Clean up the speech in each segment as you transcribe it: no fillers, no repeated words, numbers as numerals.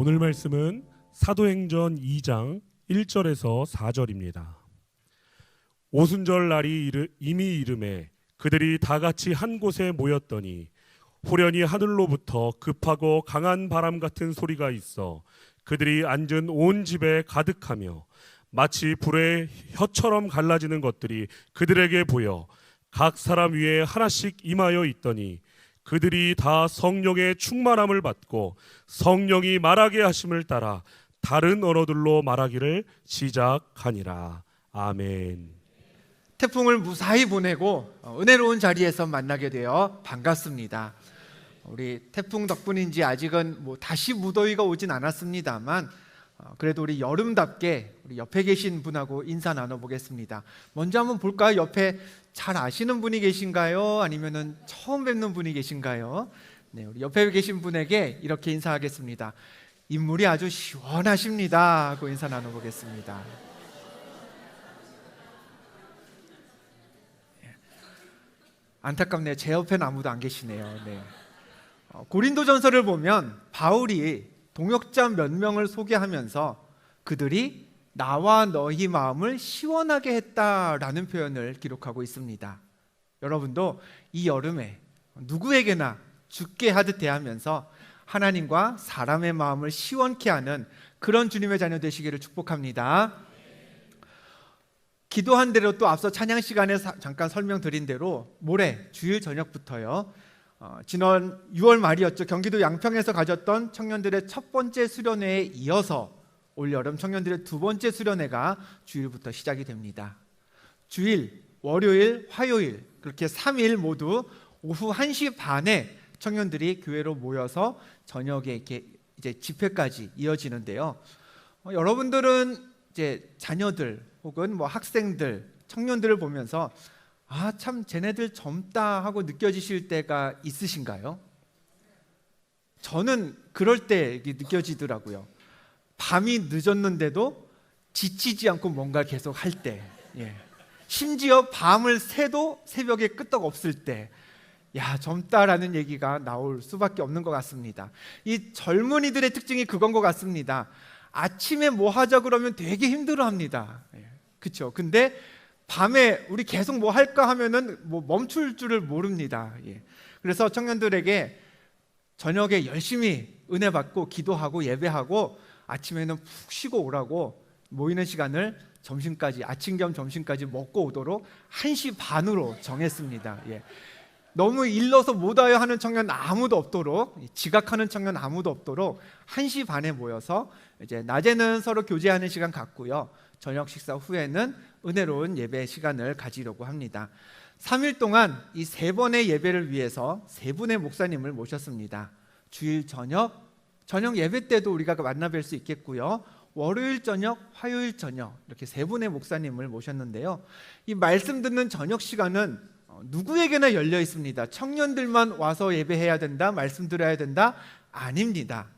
오늘 말씀은 사도행전 2장 1절에서 4절입니다. 오순절 날이 이미 이름에 그들이 다 같이 한 곳에 모였더니 호련히 하늘로부터 급하고 강한 바람 같은 소리가 있어 그들이 앉은 온 집에 가득하며 마치 불의 혀처럼 갈라지는 것들이 그들에게 보여 각 사람 위에 하나씩 임하여 있더니 그들이 다 성령의 충만함을 받고 성령이 말하게 하심을 따라 다른 언어들로 말하기를 시작하니라. 아멘. 태풍을 무사히 보내고 은혜로운 자리에서 만나게 되어 반갑습니다. 우리 태풍 덕분인지 아직은 다시 무더위가 오진 않았습니다만 그래도 우리 여름답게 우리 옆에 계신 분하고 인사 나눠보겠습니다. 먼저 한번 볼까요? 옆에 잘 아시는 분이 계신가요? 아니면은 처음 뵙는 분이 계신가요? 네, 우리 옆에 계신 분에게 이렇게 인사하겠습니다. 인물이 아주 시원하십니다 하고 인사 나눠보겠습니다. 안타깝네요. 제 옆에는 아무도 안 계시네요. 네. 고린도전서를 보면 바울이 동역자 몇 명을 소개하면서 그들이 나와 너희 마음을 시원하게 했다라는 표현을 기록하고 있습니다. 여러분도 이 여름에 누구에게나 죽게 하듯 대하면서 하나님과 사람의 마음을 시원케 하는 그런 주님의 자녀 되시기를 축복합니다. 기도한 대로 또 앞서 찬양 시간에 잠깐 설명드린 대로 모레 주일 저녁부터요, 지난 6월 말이었죠. 경기도 양평에서 가졌던 청년들의 첫 번째 수련회에 이어서 올여름 청년들의 두 번째 수련회가 주일부터 시작이 됩니다. 주일, 월요일, 화요일 그렇게 3일 모두 오후 1시 반에 청년들이 교회로 모여서 저녁에 이렇게 이제 집회까지 이어지는데요. 여러분들은 이제 자녀들 혹은 학생들, 청년들을 보면서 참 쟤네들 젊다 하고 느껴지실 때가 있으신가요? 저는 그럴 때 느껴지더라고요. 밤이 늦었는데도 지치지 않고 뭔가 계속 할 때, 심지어 밤을 새도 새벽에 끄떡 없을 때, 젊다라는 얘기가 나올 수밖에 없는 것 같습니다. 이 젊은이들의 특징이 그건 것 같습니다. 아침에 뭐 하자 그러면 되게 힘들어합니다. 그렇죠? 근데 밤에 우리 계속 뭐 할까 하면은 멈출 줄을 모릅니다. 그래서 청년들에게 저녁에 열심히 은혜 받고 기도하고 예배하고 아침에는 푹 쉬고 오라고 모이는 시간을 점심까지, 아침 겸 점심까지 먹고 오도록 1시 반으로 정했습니다. 너무 일러서 못 와요 하는 청년 아무도 없도록, 지각하는 청년 아무도 없도록 1시 반에 모여서 이제 낮에는 서로 교제하는 시간 갖고요, 저녁 식사 후에는 은혜로운 예배 시간을 가지려고 합니다. 3일 동안 이 3번의 예배를 위해서 3분의 목사님을 모셨습니다. 주일 저녁 예배 때도 우리가 만나뵐 수 있겠고요, 월요일 저녁, 화요일 저녁 이렇게 3분의 목사님을 모셨는데요. 이 말씀 듣는 저녁 시간은 누구에게나 열려 있습니다. 청년들만 와서 예배해야 된다, 말씀 들어야 된다, 아닙니다.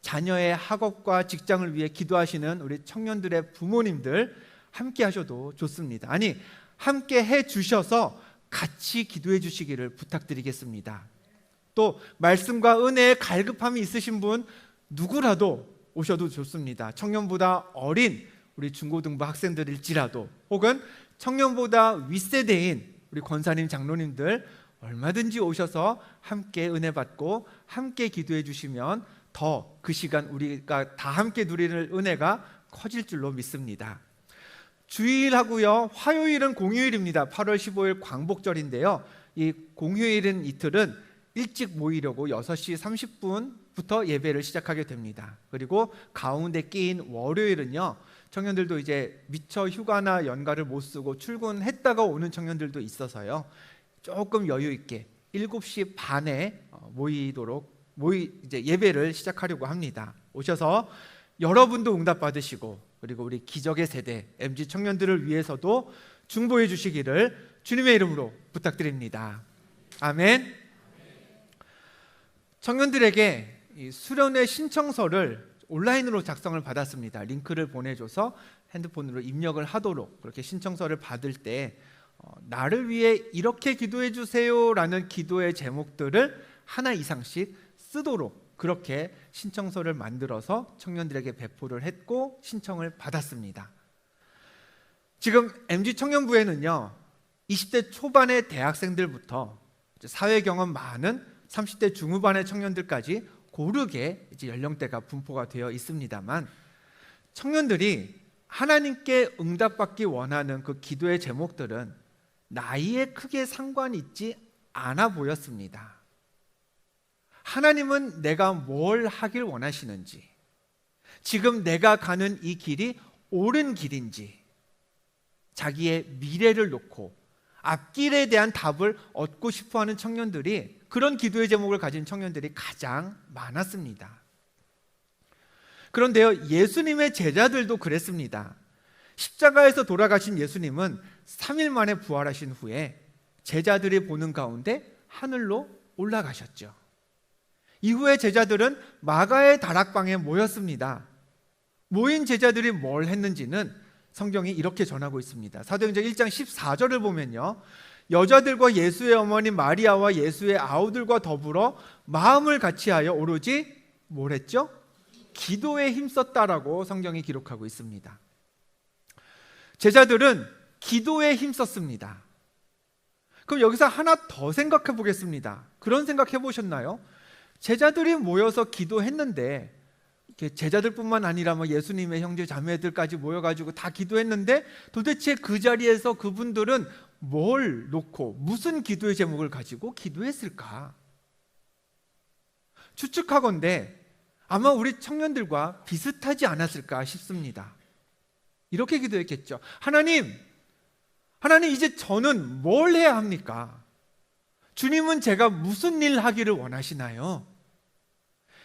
자녀의 학업과 직장을 위해 기도하시는 우리 청년들의 부모님들 함께 하셔도 좋습니다. 아니, 함께 해 주셔서 같이 기도해 주시기를 부탁드리겠습니다. 또 말씀과 은혜에 갈급함이 있으신 분 누구라도 오셔도 좋습니다. 청년보다 어린 우리 중고등부 학생들일지라도, 혹은 청년보다 윗세대인 우리 권사님, 장로님들 얼마든지 오셔서 함께 은혜 받고 함께 기도해 주시면 더 그 시간 우리가 다 함께 누리는 은혜가 커질 줄로 믿습니다. 주일하고요, 화요일은 공휴일입니다. 8월 15일 광복절인데요. 이 공휴일은 이틀은 일찍 모이려고 6시 30분부터 예배를 시작하게 됩니다. 그리고 가운데 끼인 월요일은요, 청년들도 이제 미처 휴가나 연가를 못 쓰고 출근했다가 오는 청년들도 있어서요, 조금 여유 있게 7시 반에 이제 예배를 시작하려고 합니다. 오셔서 여러분도 응답 받으시고, 그리고 우리 기적의 세대 MZ 청년들을 위해서도 중보해 주시기를 주님의 이름으로 부탁드립니다. 아멘. 청년들에게 이 수련회 신청서를 온라인으로 작성을 받았습니다. 링크를 보내줘서 핸드폰으로 입력을 하도록, 그렇게 신청서를 받을 때 나를 위해 이렇게 기도해 주세요 라는 기도의 제목들을 하나 이상씩 쓰도록 그렇게 신청서를 만들어서 청년들에게 배포를 했고 신청을 받았습니다. 지금 MG 청년부에는요 20대 초반의 대학생들부터 사회 경험 많은 30대 중후반의 청년들까지 고르게 이제 연령대가 분포가 되어 있습니다만, 청년들이 하나님께 응답받기 원하는 그 기도의 제목들은 나이에 크게 상관이 있지 않아 보였습니다. 하나님은 내가 뭘 하길 원하시는지, 지금 내가 가는 이 길이 옳은 길인지, 자기의 미래를 놓고 앞길에 대한 답을 얻고 싶어하는 청년들이, 그런 기도의 제목을 가진 청년들이 가장 많았습니다. 그런데요, 예수님의 제자들도 그랬습니다. 십자가에서 돌아가신 예수님은 3일 만에 부활하신 후에 제자들이 보는 가운데 하늘로 올라가셨죠. 이후에 제자들은 마가의 다락방에 모였습니다. 모인 제자들이 뭘 했는지는 성경이 이렇게 전하고 있습니다. 사도행전 1장 14절을 보면요, 여자들과 예수의 어머니 마리아와 예수의 아우들과 더불어 마음을 같이하여 오로지 뭘 했죠? 기도에 힘썼다라고 성경이 기록하고 있습니다. 제자들은 기도에 힘썼습니다. 그럼 여기서 하나 더 생각해 보겠습니다. 그런 생각 해보셨나요? 제자들이 모여서 기도했는데, 제자들뿐만 아니라 예수님의 형제 자매들까지 모여가지고 다 기도했는데, 도대체 그 자리에서 그분들은 뭘 놓고 무슨 기도의 제목을 가지고 기도했을까? 추측하건대 아마 우리 청년들과 비슷하지 않았을까 싶습니다. 이렇게 기도했겠죠. 하나님 이제 저는 뭘 해야 합니까? 주님은 제가 무슨 일 하기를 원하시나요?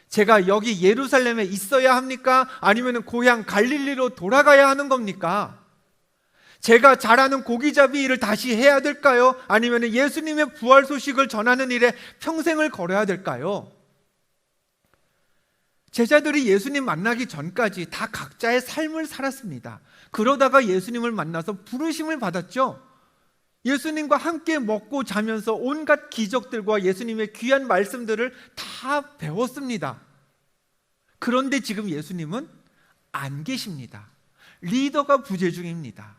제가 여기 예루살렘에 있어야 합니까? 아니면 고향 갈릴리로 돌아가야 하는 겁니까? 제가 잘하는 고기잡이 일을 다시 해야 될까요? 아니면 예수님의 부활 소식을 전하는 일에 평생을 걸어야 될까요? 제자들이 예수님 만나기 전까지 다 각자의 삶을 살았습니다. 그러다가 예수님을 만나서 부르심을 받았죠. 예수님과 함께 먹고 자면서 온갖 기적들과 예수님의 귀한 말씀들을 다 배웠습니다. 그런데 지금 예수님은 안 계십니다. 리더가 부재 중입니다.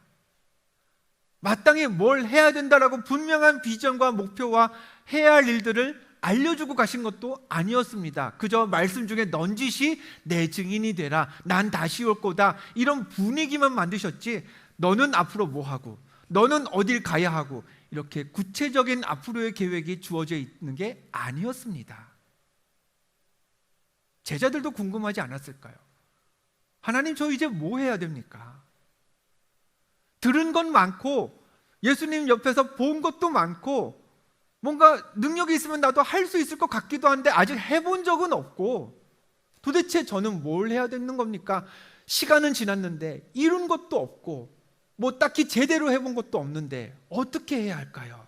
마땅히 뭘 해야 된다라고 분명한 비전과 목표와 해야 할 일들을 알려주고 가신 것도 아니었습니다. 그저 말씀 중에 넌지시 내 증인이 되라, 난 다시 올 거다, 이런 분위기만 만드셨지, 너는 앞으로 뭐 하고 너는 어딜 가야 하고 이렇게 구체적인 앞으로의 계획이 주어져 있는 게 아니었습니다. 제자들도 궁금하지 않았을까요? 하나님, 저 이제 뭐 해야 됩니까? 들은 건 많고 예수님 옆에서 본 것도 많고 뭔가 능력이 있으면 나도 할 수 있을 것 같기도 한데 아직 해본 적은 없고, 도대체 저는 뭘 해야 되는 겁니까? 시간은 지났는데 이룬 것도 없고 뭐 딱히 제대로 해본 것도 없는데 어떻게 해야 할까요?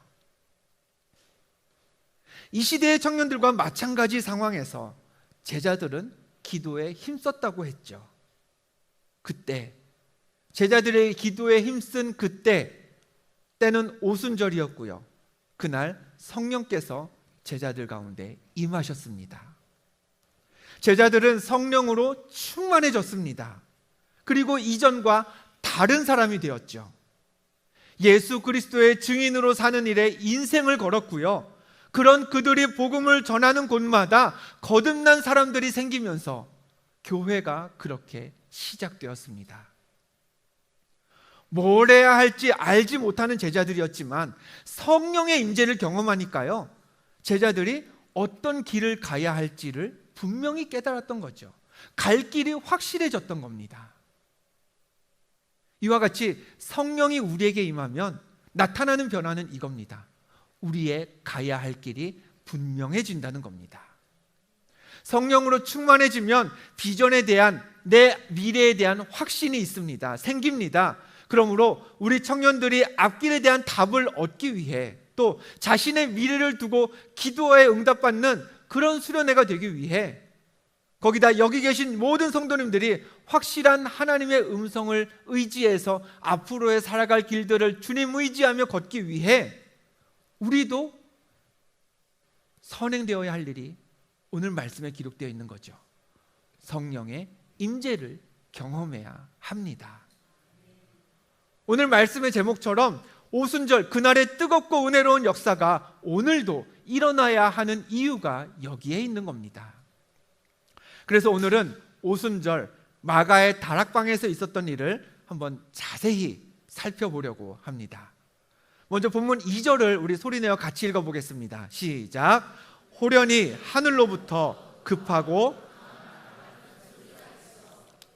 이 시대의 청년들과 마찬가지 상황에서 제자들은 기도에 힘썼다고 했죠. 그때 제자들의 기도에 힘쓴 때는 오순절이었고요. 그날 성령께서 제자들 가운데 임하셨습니다. 제자들은 성령으로 충만해졌습니다. 그리고 이전과 다른 사람이 되었죠. 예수 그리스도의 증인으로 사는 일에 인생을 걸었고요. 그런 그들이 복음을 전하는 곳마다 거듭난 사람들이 생기면서 교회가 그렇게 시작되었습니다. 뭘 해야 할지 알지 못하는 제자들이었지만 성령의 임재를 경험하니까요, 제자들이 어떤 길을 가야 할지를 분명히 깨달았던 거죠. 갈 길이 확실해졌던 겁니다. 이와 같이 성령이 우리에게 임하면 나타나는 변화는 이겁니다. 우리의 가야 할 길이 분명해진다는 겁니다. 성령으로 충만해지면 비전에 대한, 내 미래에 대한 확신이 있습니다. 생깁니다. 그러므로 우리 청년들이 앞길에 대한 답을 얻기 위해, 또 자신의 미래를 두고 기도에 응답받는 그런 수련회가 되기 위해, 거기다 여기 계신 모든 성도님들이 확실한 하나님의 음성을 의지해서 앞으로의 살아갈 길들을 주님 의지하며 걷기 위해 우리도 선행되어야 할 일이 오늘 말씀에 기록되어 있는 거죠. 성령의 임재를 경험해야 합니다. 오늘 말씀의 제목처럼 오순절 그날의 뜨겁고 은혜로운 역사가 오늘도 일어나야 하는 이유가 여기에 있는 겁니다. 그래서 오늘은 오순절 마가의 다락방에서 있었던 일을 한번 자세히 살펴보려고 합니다. 먼저 본문 2절을 우리 소리내어 같이 읽어보겠습니다. 시작. 호련히 하늘로부터 급하고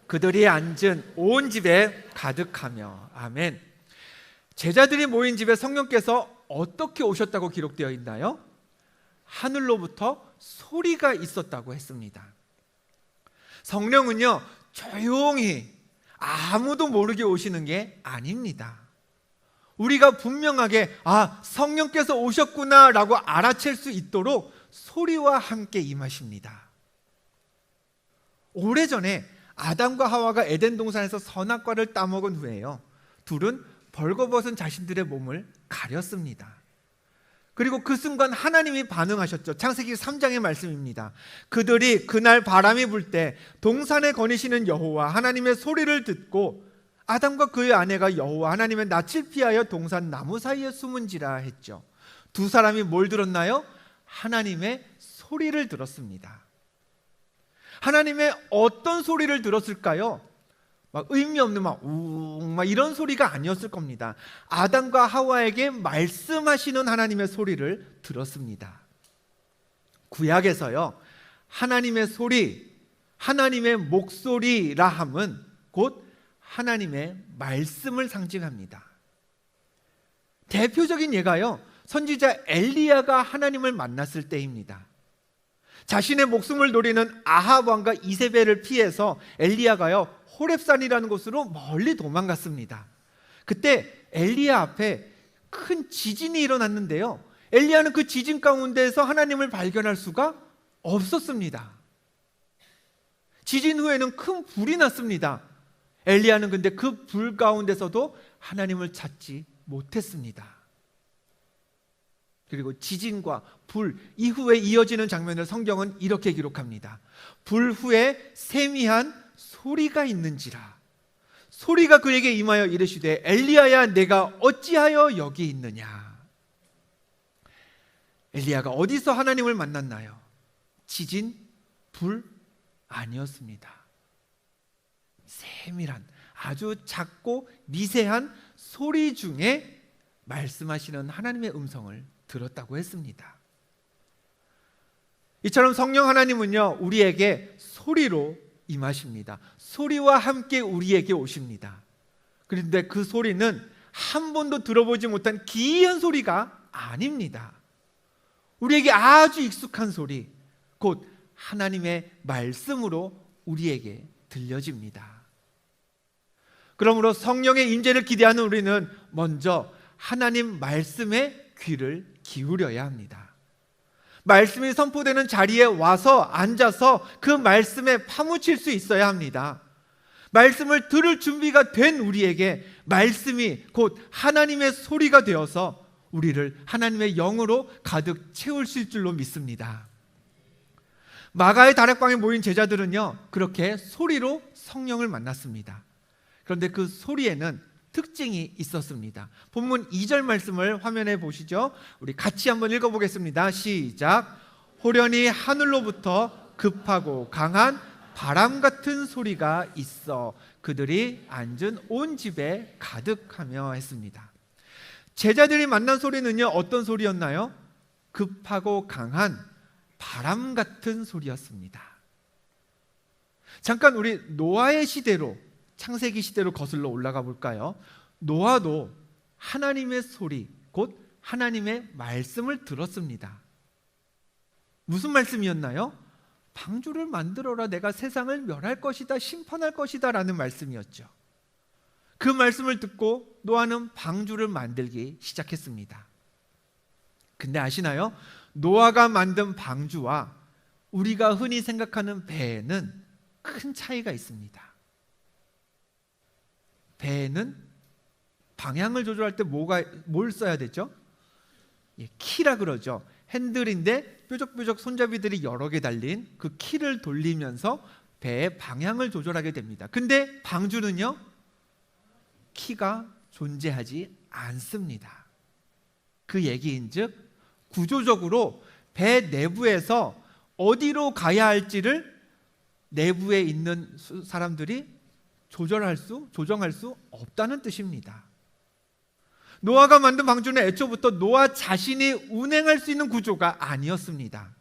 그들이 앉은 온 집에 가득하며. 아멘. 제자들이 모인 집에 성령께서 어떻게 오셨다고 기록되어 있나요? 하늘로부터 소리가 있었다고 했습니다. 성령은요, 조용히 아무도 모르게 오시는 게 아닙니다. 우리가 분명하게 성령께서 오셨구나 라고 알아챌 수 있도록 소리와 함께 임하십니다. 오래전에 아담과 하와가 에덴 동산에서 선악과를 따먹은 후에요, 둘은 벌거벗은 자신들의 몸을 가렸습니다. 그리고 그 순간 하나님이 반응하셨죠. 창세기 3장의 말씀입니다. 그들이 그날 바람이 불 때 동산에 거니시는 여호와 하나님의 소리를 듣고 아담과 그의 아내가 여호와 하나님의 낯을 피하여 동산 나무 사이에 숨은지라 했죠. 두 사람이 뭘 들었나요? 하나님의 소리를 들었습니다. 하나님의 어떤 소리를 들었을까요? 막 의미 없는 막 이런 소리가 아니었을 겁니다. 아담과 하와에게 말씀하시는 하나님의 소리를 들었습니다. 구약에서요, 하나님의 소리, 하나님의 목소리라 함은 곧 하나님의 말씀을 상징합니다. 대표적인 예가요, 선지자 엘리야가 하나님을 만났을 때입니다. 자신의 목숨을 노리는 아합 왕과 이세벨을 피해서 엘리야가요, 호렙산이라는 곳으로 멀리 도망갔습니다. 그때 엘리야 앞에 큰 지진이 일어났는데요, 엘리야는 그 지진 가운데에서 하나님을 발견할 수가 없었습니다. 지진 후에는 큰 불이 났습니다. 엘리야는 근데 그 불 가운데서도 하나님을 찾지 못했습니다. 그리고 지진과 불 이후에 이어지는 장면을 성경은 이렇게 기록합니다. 불 후에 세미한 소리가 있는지라. 소리가 그에게 임하여 이르시되 엘리야야 내가 어찌하여 여기 있느냐. 엘리야가 어디서 하나님을 만났나요? 지진, 불 아니었습니다. 세밀한 아주 작고 미세한 소리 중에 말씀하시는 하나님의 음성을 들었다고 했습니다. 이처럼 성령 하나님은요, 우리에게 소리로 임하십니다. 소리와 함께 우리에게 오십니다. 그런데 그 소리는 한 번도 들어보지 못한 기이한 소리가 아닙니다. 우리에게 아주 익숙한 소리, 곧 하나님의 말씀으로 우리에게 들려집니다. 그러므로 성령의 임재를 기대하는 우리는 먼저 하나님 말씀에 귀를 기울여야 합니다. 말씀이 선포되는 자리에 와서 앉아서 그 말씀에 파묻힐 수 있어야 합니다. 말씀을 들을 준비가 된 우리에게 말씀이 곧 하나님의 소리가 되어서 우리를 하나님의 영으로 가득 채우실 줄로 믿습니다. 마가의 다락방에 모인 제자들은요, 그렇게 소리로 성령을 만났습니다. 그런데 그 소리에는 특징이 있었습니다. 본문 2절 말씀을 화면에 보시죠. 우리 같이 한번 읽어보겠습니다. 시작. 호련히 하늘로부터 급하고 강한 바람 같은 소리가 있어 그들이 앉은 온 집에 가득하며 했습니다. 제자들이 만난 소리는요, 어떤 소리였나요? 급하고 강한 바람 같은 소리였습니다. 잠깐 우리 노아의 시대로, 창세기 시대로 거슬러 올라가 볼까요? 노아도 하나님의 소리, 곧 하나님의 말씀을 들었습니다. 무슨 말씀이었나요? 방주를 만들어라, 내가 세상을 멸할 것이다, 심판할 것이다 라는 말씀이었죠. 그 말씀을 듣고 노아는 방주를 만들기 시작했습니다. 근데 아시나요? 노아가 만든 방주와 우리가 흔히 생각하는 배에는 큰 차이가 있습니다. 배에는 방향을 조절할 때 뭘 써야 되죠? 키라 그러죠. 핸들인데 뾰족뾰족 손잡이들이 여러 개 달린 그 키를 돌리면서 배의 방향을 조절하게 됩니다. 근데 방주는요, 키가 존재하지 않습니다. 그 얘기인즉 구조적으로 배 내부에서 어디로 가야 할지를 내부에 있는 사람들이 조정할 수 없다는 뜻입니다. 노아가 만든 방주는 애초부터 노아 자신이 운행할 수 있는 구조가 아니었습니다.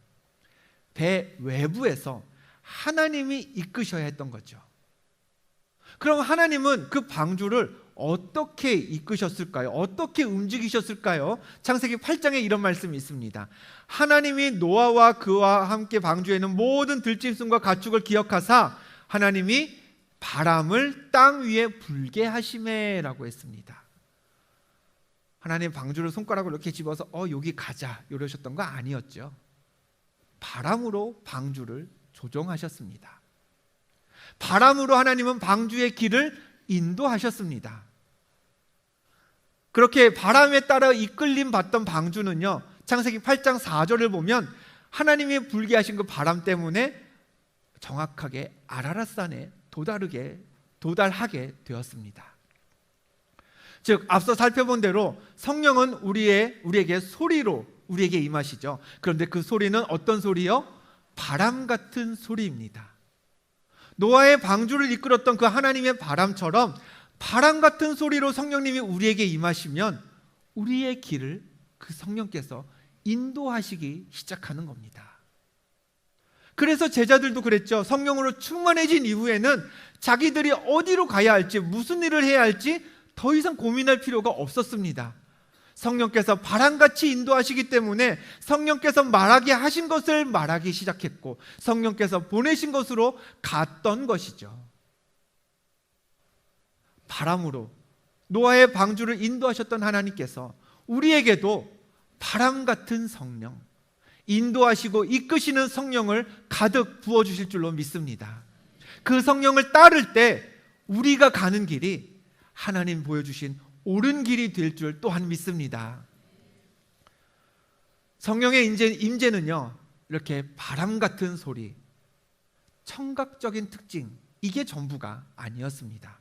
배 외부에서 하나님이 이끄셔야 했던 거죠. 그럼 하나님은 그 방주를 어떻게 이끄셨을까요? 어떻게 움직이셨을까요? 창세기 8장에 이런 말씀이 있습니다. 하나님이 노아와 그와 함께 방주에 있는 모든 들짐승과 가축을 기억하사 하나님이 바람을 땅 위에 불게 하시매라고 했습니다. 하나님 방주를 손가락으로 이렇게 집어서 여기 가자 이러셨던 거 아니었죠. 바람으로 방주를 조종하셨습니다. 바람으로 하나님은 방주의 길을 인도하셨습니다. 그렇게 바람에 따라 이끌림 받던 방주는요, 창세기 8장 4절을 보면 하나님이 불게 하신 그 바람 때문에 정확하게 아라랏산에 도달하게 되었습니다. 즉 앞서 살펴본 대로 성령은 우리에게 소리로 우리에게 임하시죠. 그런데 그 소리는 어떤 소리요? 바람 같은 소리입니다. 노아의 방주를 이끌었던 그 하나님의 바람처럼 바람 같은 소리로 성령님이 우리에게 임하시면 우리의 길을 그 성령께서 인도하시기 시작하는 겁니다. 그래서 제자들도 그랬죠. 성령으로 충만해진 이후에는 자기들이 어디로 가야 할지, 무슨 일을 해야 할지 더 이상 고민할 필요가 없었습니다. 성령께서 바람같이 인도하시기 때문에 성령께서 말하게 하신 것을 말하기 시작했고 성령께서 보내신 것으로 갔던 것이죠. 바람으로 노아의 방주를 인도하셨던 하나님께서 우리에게도 바람 같은 성령, 인도하시고 이끄시는 성령을 가득 부어주실 줄로 믿습니다. 그 성령을 따를 때 우리가 가는 길이 하나님 보여주신 옳은 길이 될 줄 또한 믿습니다. 성령의 임재는요, 이렇게 바람 같은 소리, 청각적인 특징, 이게 전부가 아니었습니다.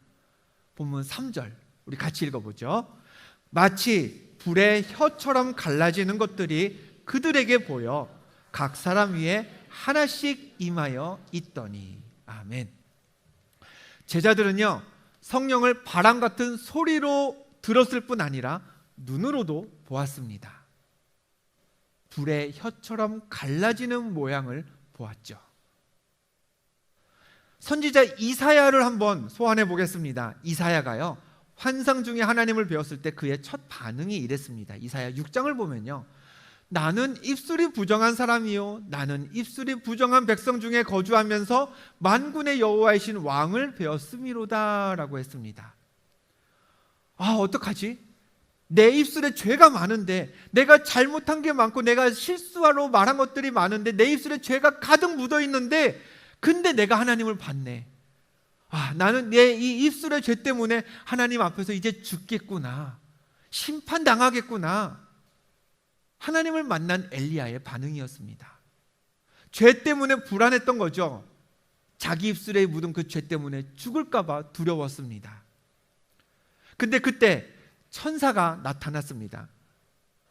본문 3절 우리 같이 읽어보죠. 마치 불의 혀처럼 갈라지는 것들이 그들에게 보여 각 사람 위에 하나씩 임하여 있더니. 아멘. 제자들은요, 성령을 바람 같은 소리로 들었을 뿐 아니라 눈으로도 보았습니다. 불의 혀처럼 갈라지는 모양을 보았죠. 선지자 이사야를 한번 소환해 보겠습니다. 이사야가요, 환상 중에 하나님을 배웠을 때 그의 첫 반응이 이랬습니다. 이사야 6장을 보면요, 나는 입술이 부정한 사람이요, 나는 입술이 부정한 백성 중에 거주하면서 만군의 여호와이신 왕을 배웠음이로다 라고 했습니다. 어떡하지? 내 입술에 죄가 많은데, 내가 잘못한 게 많고 내가 실수로 말한 것들이 많은데 내 입술에 죄가 가득 묻어 있는데 근데 내가 하나님을 봤네. 나는 내 이 입술의 죄 때문에 하나님 앞에서 이제 죽겠구나, 심판당하겠구나. 하나님을 만난 엘리야의 반응이었습니다. 죄 때문에 불안했던 거죠. 자기 입술에 묻은 그 죄 때문에 죽을까 봐 두려웠습니다. 근데 그때 천사가 나타났습니다.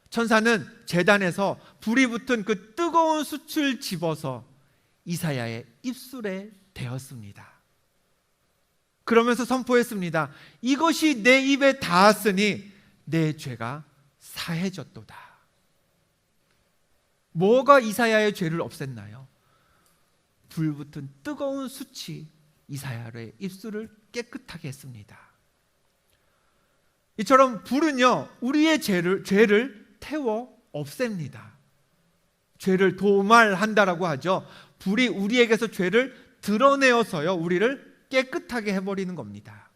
천사는 제단에서 불이 붙은 그 뜨거운 숯을 집어서 이사야의 입술에 대었습니다. 그러면서 선포했습니다. 이것이 내 입에 닿았으니 내 죄가 사해졌도다. 뭐가 이사야의 죄를 없앴나요? 불붙은 뜨거운 숯이 이사야의 입술을 깨끗하게 했습니다. 이처럼 불은요, 우리의 죄를 태워 없앱니다. 죄를 도말한다라고 하죠. 불이 우리에게서 죄를 드러내어서요, 우리를 깨끗하게 해버리는 겁니다.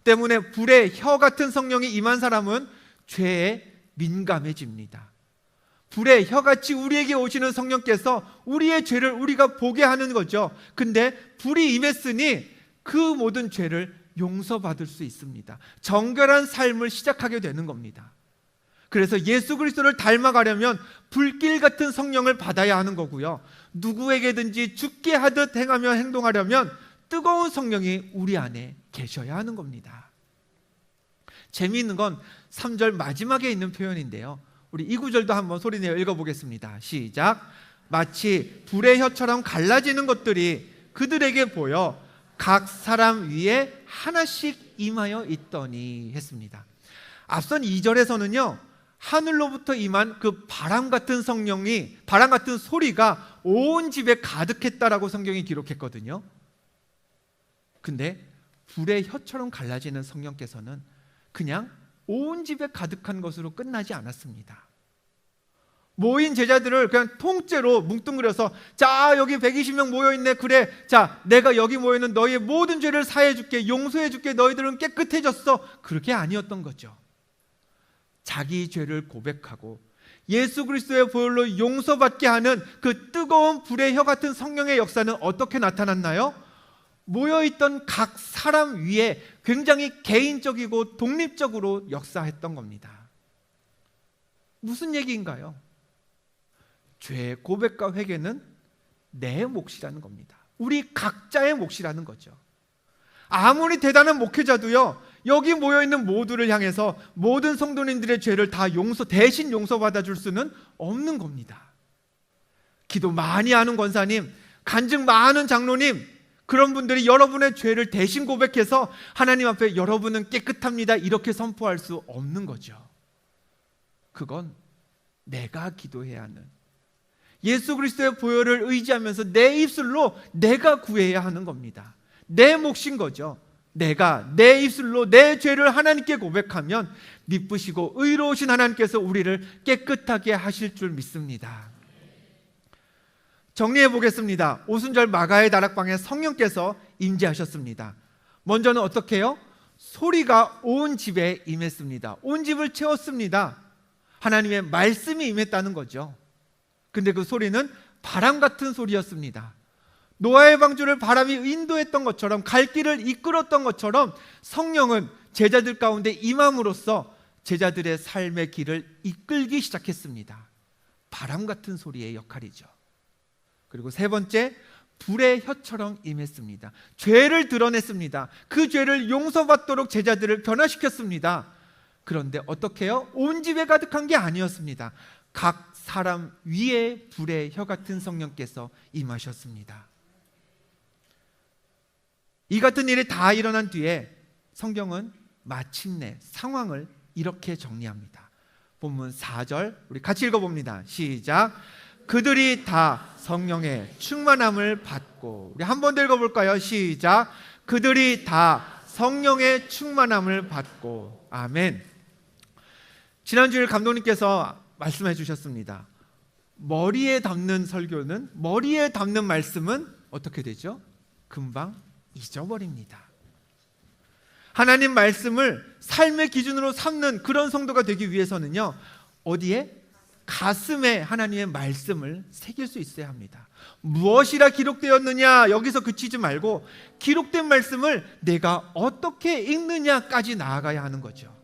때문에 불의 혀 같은 성령이 임한 사람은 죄에 민감해집니다. 불의 혀같이 우리에게 오시는 성령께서 우리의 죄를 우리가 보게 하는 거죠. 근데 불이 임했으니 그 모든 죄를 용서받을 수 있습니다. 정결한 삶을 시작하게 되는 겁니다. 그래서 예수 그리스도를 닮아가려면 불길 같은 성령을 받아야 하는 거고요. 누구에게든지 죽게 하듯 행하며 행동하려면 뜨거운 성령이 우리 안에 계셔야 하는 겁니다. 재미있는 건 3절 마지막에 있는 표현인데요. 우리 이 구절도 한번 소리내어 읽어보겠습니다. 시작. 마치 불의 혀처럼 갈라지는 것들이 그들에게 보여 각 사람 위에 하나씩 임하여 있더니 했습니다. 앞선 2절에서는요, 하늘로부터 임한 그 바람 같은 소리가 온 집에 가득했다라고 성경이 기록했거든요. 근데 불의 혀처럼 갈라지는 성령께서는 그냥 온 집에 가득한 것으로 끝나지 않았습니다. 모인 제자들을 그냥 통째로 뭉뚱그려서, 자, 여기 120명 모여있네. 그래, 자, 내가 여기 모여있는 너희의 모든 죄를 사해줄게, 용서해줄게, 너희들은 깨끗해졌어. 그렇게 아니었던 거죠. 자기 죄를 고백하고 예수 그리스도의 보혈로 용서받게 하는 그 뜨거운 불의 혀 같은 성령의 역사는 어떻게 나타났나요? 모여있던 각 사람 위에 굉장히 개인적이고 독립적으로 역사했던 겁니다. 무슨 얘기인가요? 죄의 고백과 회개는 내 몫이라는 겁니다. 우리 각자의 몫이라는 거죠. 아무리 대단한 목회자도요, 여기 모여있는 모두를 향해서 모든 성도님들의 죄를 다 대신 용서받아 줄 수는 없는 겁니다. 기도 많이 하는 권사님, 간증 많은 장로님, 그런 분들이 여러분의 죄를 대신 고백해서 하나님 앞에 여러분은 깨끗합니다 이렇게 선포할 수 없는 거죠. 그건 내가 기도해야 하는, 예수 그리스도의 보혈을 의지하면서 내 입술로 내가 구해야 하는 겁니다. 내 몫인 거죠. 내가 내 입술로 내 죄를 하나님께 고백하면 미쁘시고 의로우신 하나님께서 우리를 깨끗하게 하실 줄 믿습니다. 정리해 보겠습니다. 오순절 마가의 다락방에 성령께서 임재하셨습니다. 먼저는 어떻게 해요? 소리가 온 집에 임했습니다. 온 집을 채웠습니다. 하나님의 말씀이 임했다는 거죠. 근데 그 소리는 바람 같은 소리였습니다. 노아의 방주를 바람이 인도했던 것처럼, 갈 길을 이끌었던 것처럼 성령은 제자들 가운데 임함으로써 제자들의 삶의 길을 이끌기 시작했습니다. 바람 같은 소리의 역할이죠. 그리고 세 번째, 불의 혀처럼 임했습니다. 죄를 드러냈습니다. 그 죄를 용서받도록 제자들을 변화시켰습니다. 그런데 어떻게 해요? 온 집에 가득한 게 아니었습니다. 각 사람 위에 불의 혀 같은 성령께서 임하셨습니다. 이 같은 일이 다 일어난 뒤에 성경은 마침내 상황을 이렇게 정리합니다. 본문 4절 우리 같이 읽어봅니다. 시작. 그들이 다 성령의 충만함을 받고, 우리 한 번 더 읽어볼까요? 시작. 그들이 다 성령의 충만함을 받고. 아멘. 지난주에 감독님께서 말씀해 주셨습니다. 머리에 담는 설교는, 머리에 담는 말씀은 어떻게 되죠? 금방 잊어버립니다. 하나님 말씀을 삶의 기준으로 삼는 그런 성도가 되기 위해서는요, 어디에? 가슴에 하나님의 말씀을 새길 수 있어야 합니다. 무엇이라 기록되었느냐 여기서 그치지 말고 기록된 말씀을 내가 어떻게 읽느냐까지 나아가야 하는 거죠.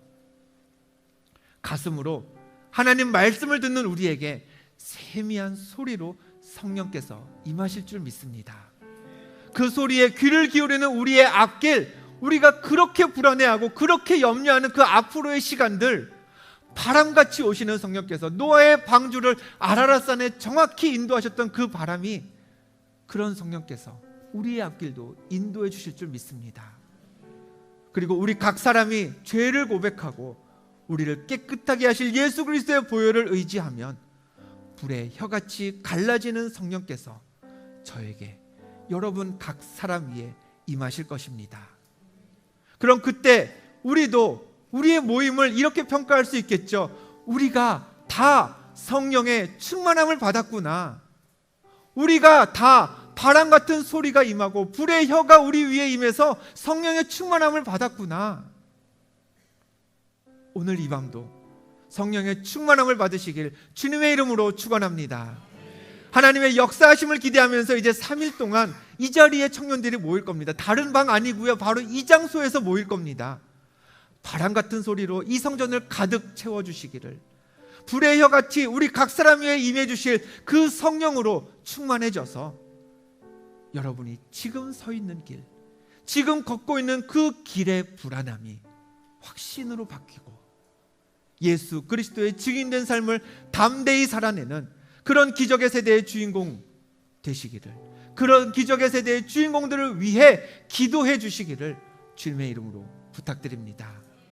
가슴으로 하나님 말씀을 듣는 우리에게 세미한 소리로 성령께서 임하실 줄 믿습니다. 그 소리에 귀를 기울이는 우리의 앞길, 우리가 그렇게 불안해하고 그렇게 염려하는 그 앞으로의 시간들, 바람같이 오시는 성령께서 노아의 방주를 아라랏산에 정확히 인도하셨던 그 바람이, 그런 성령께서 우리의 앞길도 인도해 주실 줄 믿습니다. 그리고 우리 각 사람이 죄를 고백하고 우리를 깨끗하게 하실 예수 그리스도의 보혈을 의지하면 불의 혀같이 갈라지는 성령께서 저에게, 여러분 각 사람 위에 임하실 것입니다. 그럼 그때 우리도 우리의 모임을 이렇게 평가할 수 있겠죠. 우리가 다 성령의 충만함을 받았구나. 우리가 다 바람 같은 소리가 임하고 불의 혀가 우리 위에 임해서 성령의 충만함을 받았구나. 오늘 이 밤도 성령의 충만함을 받으시길 주님의 이름으로 축원합니다. 하나님의 역사하심을 기대하면서 이제 3일 동안 이 자리에 청년들이 모일 겁니다. 다른 방 아니고요, 바로 이 장소에서 모일 겁니다. 바람 같은 소리로 이 성전을 가득 채워주시기를 불의 혀같이 우리 각 사람 위에 임해 주실 그 성령으로 충만해져서 여러분이 지금 서 있는 길, 지금 걷고 있는 그 길의 불안함이 확신으로 바뀌고 예수 그리스도의 증인된 삶을 담대히 살아내는 그런 기적의 세대의 주인공 되시기를, 그런 기적의 세대의 주인공들을 위해 기도해 주시기를 주님의 이름으로 부탁드립니다.